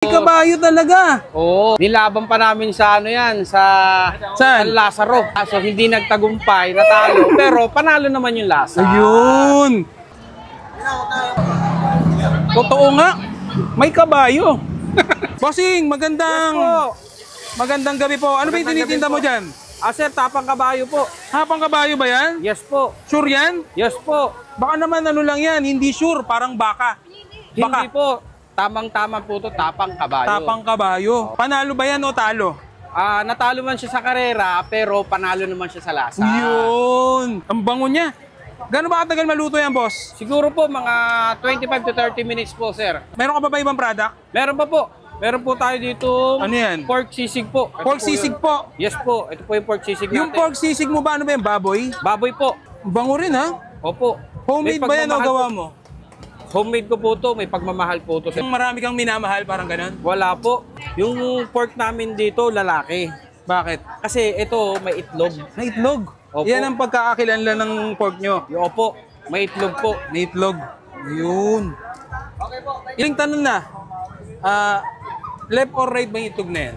May kabayo talaga. Oo. Nilaban pa namin sa ano yan, sa San Lazaro. So hindi nagtagumpay, natalo. Pero panalo naman yung lasa. Ayun. Totoo nga. May kabayo. Bossing, magandang gabi po. Ano ba yung tinitinda mo dyan? Sir, tapang kabayo po. Hapang kabayo ba yan? Yes po. Sure yan? Yes po. Baka naman ano lang yan, hindi sure, parang baka. Hindi po. Tamang-tama po to, tapang kabayo. Tapang kabayo. Panalo ba yan o talo? Natalo man siya sa karera, pero panalo naman siya sa lasa. Yun. Ang bango niya. Gano'n ba katagal maluto yan, boss? Siguro po mga 25 to 30 minutes po, sir. Meron ka ba ibang product? Meron pa po. Meron po tayo dito. Ano yan? Pork sisig po. Pork sisig po? Yes po. Ito po yung pork sisig natin. Yung pork sisig mo ba, ano ba yan, baboy? Baboy po. Bango rin, ha? Opo. Homemade ba yan o gawa mo? Homemade ko po to. May pagmamahal po to. Marami kang minamahal, parang ganun? Wala po. Yung pork namin dito, lalaki. Bakit? Kasi ito, may itlog. May itlog? Opo. Yan ang pagkakakilanlan ng pork nyo? Opo. May itlog po. May itlog. Yun. Ilang tanong na? Left or right ba yung itlog na yan?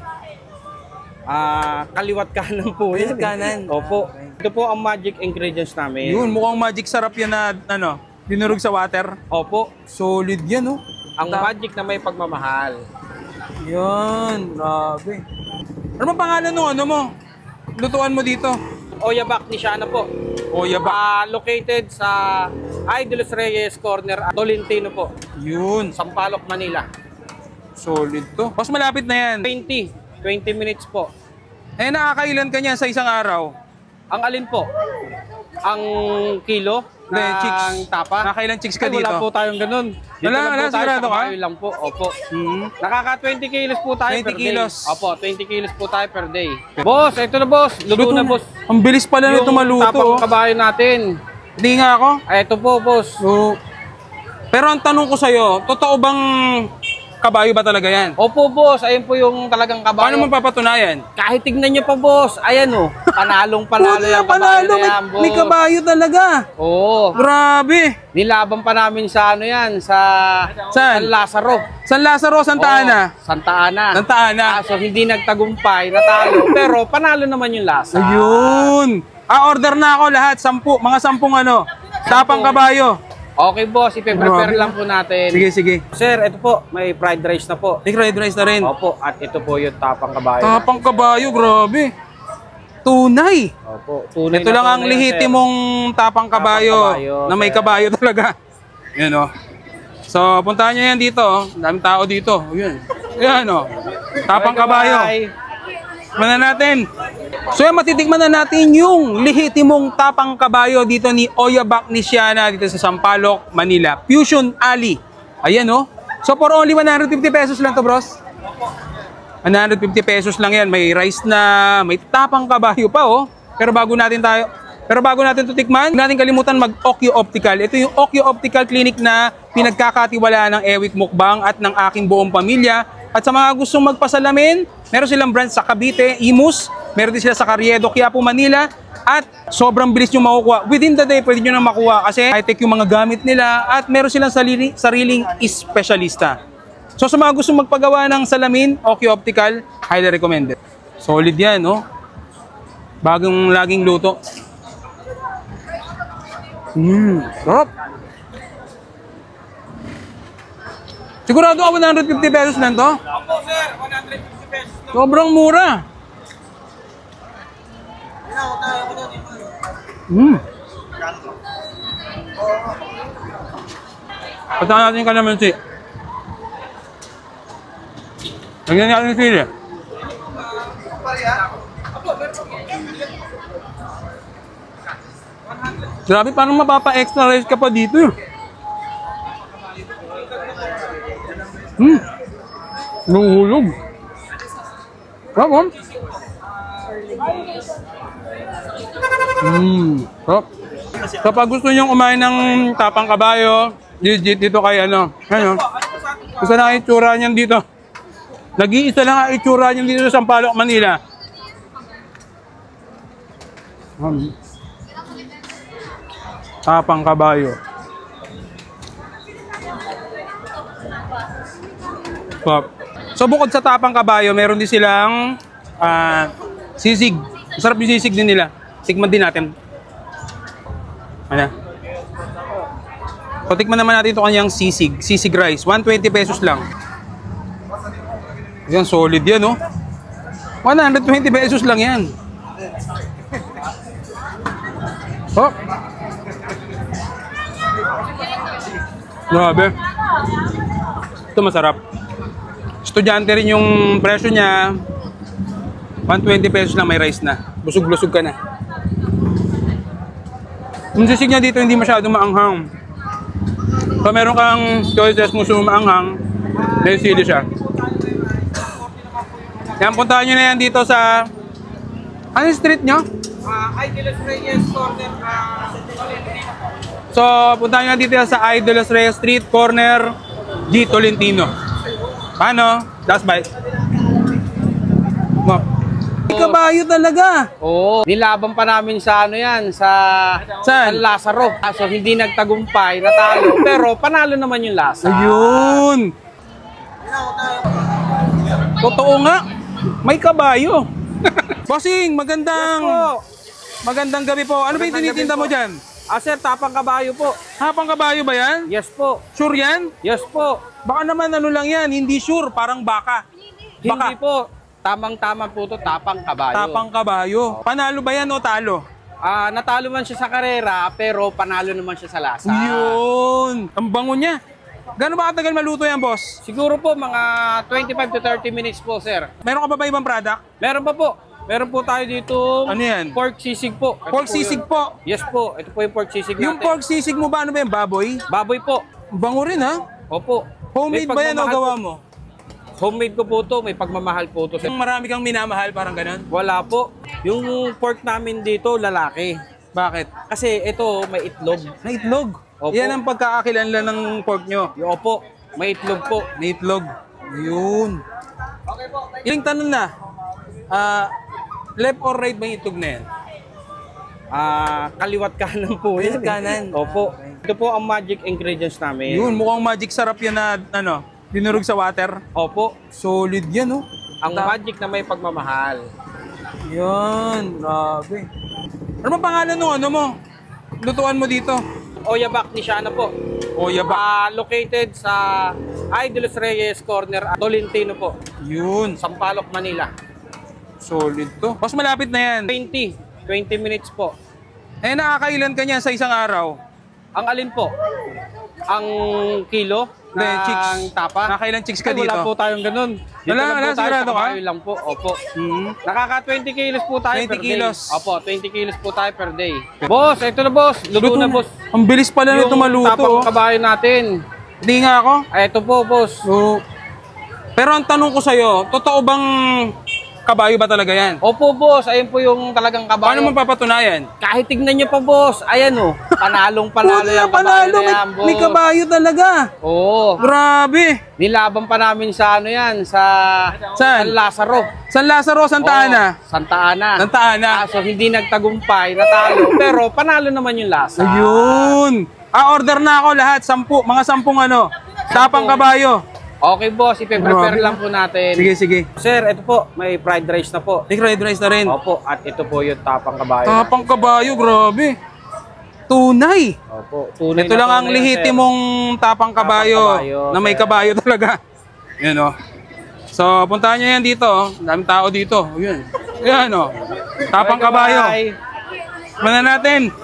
Kaliwat kanan po yan. Kaliwat kanan. Opo. Ito po ang magic ingredients namin. Yun, mukhang magic sarap yan na, ano, dinurog sa water. Opo. Solid yan, oh. Ang magic na may pagmamahal. Yan, grabe. Ano ba pangalan nung ano mo? Lutuan mo dito? Oyabak ni Shana po. Oyabak. Located sa Idolos Reyes Corner, Tolentino po. Yun. Sampaloc, Manila. Solid to. Mas malapit na yan. 20 minutes po. Eh, nakakailan ka niyan sa isang araw? Ang alin po? Ang kilo ng tapa? Nakakailan chicks ka dito? Wala po tayong ganun. Dito Wala, sigurado ka? Lang po. Opo. Nakaka 20 kilos po tayo 20 per kilos. day. Opo, 20 kilos po tayo per day. Boss, ito na boss. Luto na boss. Ang bilis pala nito maluto. Yung tapang kabayo natin. Hindi nga ako. Ito po boss. So, pero ang tanong ko sa'yo, totoo bang kabayo ba talaga yan? Opo boss, ayun po yung talagang kabayo. Paano mo papatunayan? Kahit tignan nyo pa boss, ayan o. Panalo yung kabayo na yan boss. May kabayo talaga. Oo. Grabe. Nilaban pa namin sa ano yan, sa San Lazaro. San Lazaro, Santa Ana? Santa Ana. Santa Ana. So hindi nagtagumpay, natalo. Pero panalo naman yung lasa. Ayun. Order na ako lahat, 10, mga 10 ano, tapang kabayo. Okay boss, ipe-prepare lang po natin. Sige, sige. Sir, ito po, may fried rice na po. May fried rice na rin. Opo, at ito po yung tapang kabayo. Tapang kabayo, grabe. Tunay. Opo, tunay. Ito lang ang lehitimong tapang kabayo na may kabayo talaga. Yan o. So, puntahan nyo yan dito. Daming tao dito. Yan. Yan o. Tapang kabayo. Tikman na natin. So yan, matitikman na natin yung lehitimong tapang kabayo dito ni Oyabak ni Shana dito sa Sampaloc, Manila. Fusion Alley. Ayan o. So for only 150 pesos lang to, bros. 150 pesos lang yan. May rice na, may tapang kabayo pa o. Pero bago natin to tikman, natin kalimutan mag-Okyo Optical. Ito yung Okyo Optical Clinic na pinagkakatiwalaan ng Ewik Mukbang at ng aking buong pamilya. At sa mga gustong magpasalamin, meron silang branch sa Cavite, Imus, meron din sila sa Carriedo, Quiapo, Manila, at sobrang bilis nyo makukuha. Within the day, pwede nyo na makuha kasi high-tech yung mga gamit nila at meron silang sariling espesyalista. So sa mga gustong magpagawa ng salamin, Okyo Optical, highly recommended. Solid yan, no? Bagong laging luto. Sarap. Sigurado ako 150 pesos lang to? Opo sir, 150 pesos lang. Sobrang mura. Patahan natin yung kalamansi. Lagyan natin yung sili. Grabe, parang mapapa-extra rice ka pa dito. Nungulog. Sarap. Kapag gusto nyo kumain ng tapang kabayo, dito kay ano. Gusto na itsura niyan dito. Nag-iisa lang ang itsura niyan dito sa Sampaloc, Manila. Tapang kabayo. Pop. So bukod sa tapang kabayo, meron din silang sisig. Masarap yung sisig din nila. Tikman din natin. Ano? So tikman naman natin ito kanyang sisig. Sisig rice. 120 pesos lang. Yan, solid yan, oh. 120 pesos lang yan. Oh. Grabe. Ito masarap. Estudyante rin yung presyo niya. 120 pesos lang, may rice na. Busog-busog ka na. Yung sisig niya dito hindi masyadong maanghang. So meron kang choices mo sa maanghang. May sili siya. Yan, puntahan nyo na yan dito sa... Ano yung street nyo? Idol Reyes Corner. So, puntahan nyo na dito sa Idol Reyes Street Corner G. Tolentino. Paano? Last bite. May kabayo talaga. Oo. Nilaban pa namin sa ano yan, sa San Lazaro. So, hindi nagtagumpay, natalo. Pero panalo naman yung lasa. Ayun. Totoo nga. May kabayo. Bossing, magandang gabi po. Ano ba yung tinitinda mo dyan? Sir, tapang kabayo po. Hapang kabayo ba yan? Yes po. Sure yan? Yes po. Baka naman ano lang yan, hindi sure, parang baka. Hindi po. Tamang-tama po to, tapang kabayo. Tapang kabayo. Panalo ba yan o talo? Natalo man siya sa karera, pero panalo naman siya sa lasa. Yun. Ang bango niya. Gano'n ba katagal maluto yan, boss? Siguro po mga 25 to 30 minutes po, sir. Meron ka pa ba ibang product? Meron pa po. Meron po tayo dito. Ano yan? Pork sisig po. Pork sisig po. Yes po. Ito po yung pork sisig natin. Yung pork sisig mo ba, ano ba yan, baboy? Baboy po. Bango rin, ha? Opo. Homemade ba yan o gawa mo? Homemade ko po to. May pagmamahal po to. Yung marami kang minamahal, parang ganun? Wala po. Yung pork namin dito, lalaki. Bakit? Kasi ito, may itlog. May itlog. Opo. Yan ang pagkakakilanlan ng pork nyo. Opo. May itlog po. May itlog. Yun. Okay po. Ilang tanong na? Left or right ba yung itlog na yan? Kaliwat kanan po yan. Kaliwat kanan. Opo. Ito po ang magic ingredients namin. Yun, mukhang magic sarap yan na, ano, dinurog sa water. Opo. Solid yan, oh. Ang magic na may pagmamahal. Yan, grabe. Ano ba pangalan nung ano mo? Lutuan mo dito? Oyabak ni Shana po. Oyabak. Located sa Idol Reyes Corner, Tolentino po. Yun. Sampaloc, Manila. Solid to. Mas malapit na yan. 20 minutes po. Eh, nakakailan ka niyan sa isang araw? Ang alin po? Ang kilo Hindi, chicks. ng tapa? Nakakailan chicks ka Ay, dito? wala po tayong ganun. Dito Wala, lang po tayo, sigurado sa ka? kabayo lang po. Opo. Hmm. Nakaka 20 kilos po tayo 20 per kilos. day. Opo, 20 kilos po tayo per day. Boss, ito na boss. Luto na boss. Ang bilis pala nito maluto. Yung tapang kabayo natin. Hindi nga ako. Ito po boss. So, pero ang tanong ko sa'yo, totoo bang kabayo ba talaga yan? Opo boss, ayun po yung talagang kabayo. Paano mo papatunayan? Kahit tignan nyo pa boss, ayan o. Panalo yung kabayo panalo, na yan boss. may kabayo talaga. Oo. Grabe. Nilaban pa namin sa ano yan, sa Saan? San Lazaro. San Lazaro, Santa Ana. Santa Ana. Santa Ana. So hindi nagtagumpay, natalo. Pero panalo naman yung lasa. Ayun. Order na ako lahat. 10. Mga 10 ano. Tapang kabayo. Okay boss, ipe-prepare lang po natin. Sige, sige. Sir, ito po, may fried rice na po. May fried rice na rin. Opo, at ito po yung tapang kabayo. Tapang kabayo, grabe. Tunay. Opo, tunay Ito na lang ang tunay yan, lehitimong tapang kabayo, kabayo, na may sir. kabayo talaga. Yan o. So, puntahan nyo yan dito. Ang daming tao dito. Yun. Yan o. Tapang kabayo. Bye. Mana natin.